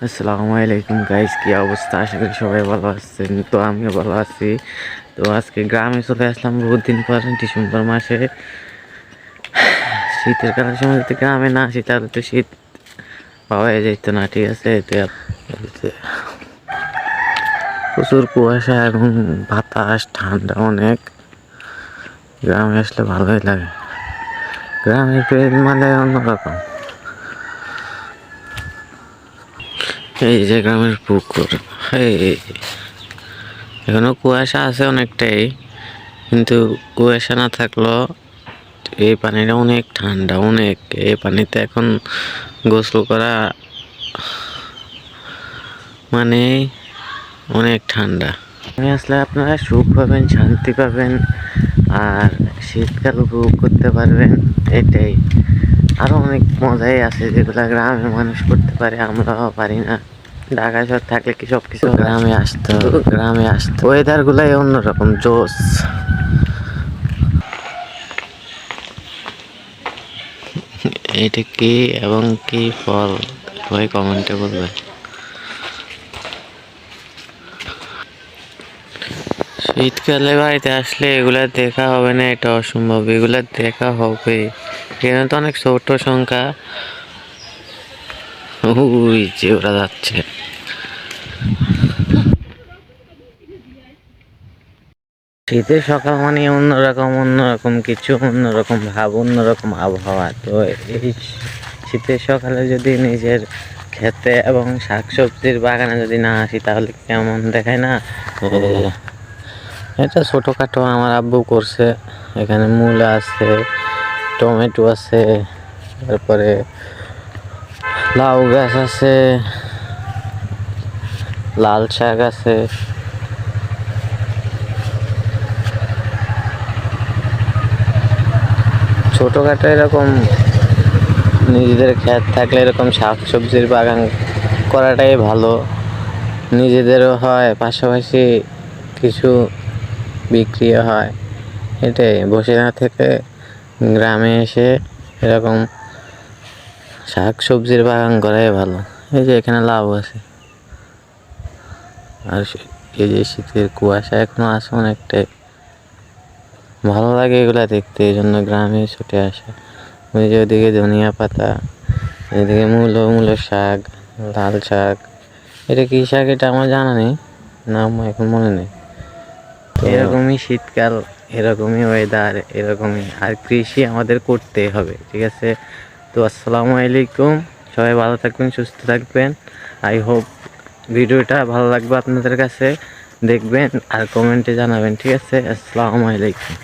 আসসালামু আলাইকুম গাইস, কি অবস্থা? আশা করি সবাই ভালো আছেন। তো আমিও ভালো আছি। তো আজকে গ্রামে চলে আসলাম বহুত দিন পর, ডিসেম্বর মাসে। শীতের কারণে সময় যদি গ্রামে না আসি তাহলে তো শীত পাওয়া যেত না, ঠিক আছে? প্রচুর কুয়াশা এবং বাতাস, ঠান্ডা অনেক। গ্রামে আসলে ভালোই লাগে। গ্রামের ফিল মানে অন্যরকম। এই যে গ্রামের পুকুর, এই এখনো কুয়াশা আছে অনেকটাই, কিন্তু কুয়াশা না থাকলেও এই পানিটা অনেক ঠান্ডা, অনেক। এই পানিতে এখন গোসল করা মানে অনেক ঠান্ডা। আমি আসলে আপনারা সুখ পাবেন, শান্তি পাবেন, আর শীতকাল উপভোগ করতে পারবেন। এটাই। আরো অনেক মজাই আছে যেগুলো গ্রামের মানুষ করতে পারে, আমরাও পারি না। ঢাকা শহর থাকলে কি সবকিছু গ্রামে আসতো ওয়েদার গুলাই অন্যরকম জোস। এটা কি এবং কি ফল, সবাই কমেন্টে বলবে। শীতকালে বাড়িতে আসলে এগুলা দেখা হবে না, এটা অসম্ভব। এগুলা দেখা হবে। এখানে তো অনেক ছোট সংখ্যা। ওই যে ওরা যাচ্ছে। শীতের সকাল মানে অন্যরকম কিছু, অন্যরকম ভাব, অন্যরকম আবহাওয়া। তো এই শীতের সকালে যদি নিজের খেতে এবং শাকসবজির বাগানে যদি না আসি তাহলে কেমন দেখায় না? এটা ছোটখাটো আমার আব্বু করছে। এখানে মূলা আছে, টমেটো আছে, তারপরে লাউ গাছ আছে, লাল শাক আছে। ছোটখাটো এরকম নিজেদের ক্ষেত থাকলে এরকম শাকসবজির বাগান করাটাই ভালো। নিজেদেরও হয়, পাশাপাশি কিছু বিক্রিও হয়। এটাই। বসে না থেকে গ্রামে এসে এরকম শাকসবজির বাগান করাই ভালো। এই যে এখানে লাউ আছে, আর এই যে শীতের কুয়াশা এখনো আছে অনেকটাই। ভালো লাগে এগুলা দেখতে, এই জন্য গ্রামে ছুটে আসে। ওই যে ওদিকে ধনিয়া পাতা, এদিকে মূলো শাক, লাল শাক। এটা কি শাক এটা আমার জানা নেই, নাম এখন মনে নেই। এরকমই শীতকাল, এরকমই ওয়েদার, এরকমই। আর কৃষি আমাদের করতেই হবে, ঠিক আছে? তো আসসালামু আলাইকুম, সবাই ভালো থাকবেন, সুস্থ থাকবেন। আই হোপ ভিডিওটা ভালো লাগবে আপনাদের কাছে। দেখবেন আর কমেন্টে জানাবেন, ঠিক আছে? আসসালামু আলাইকুম।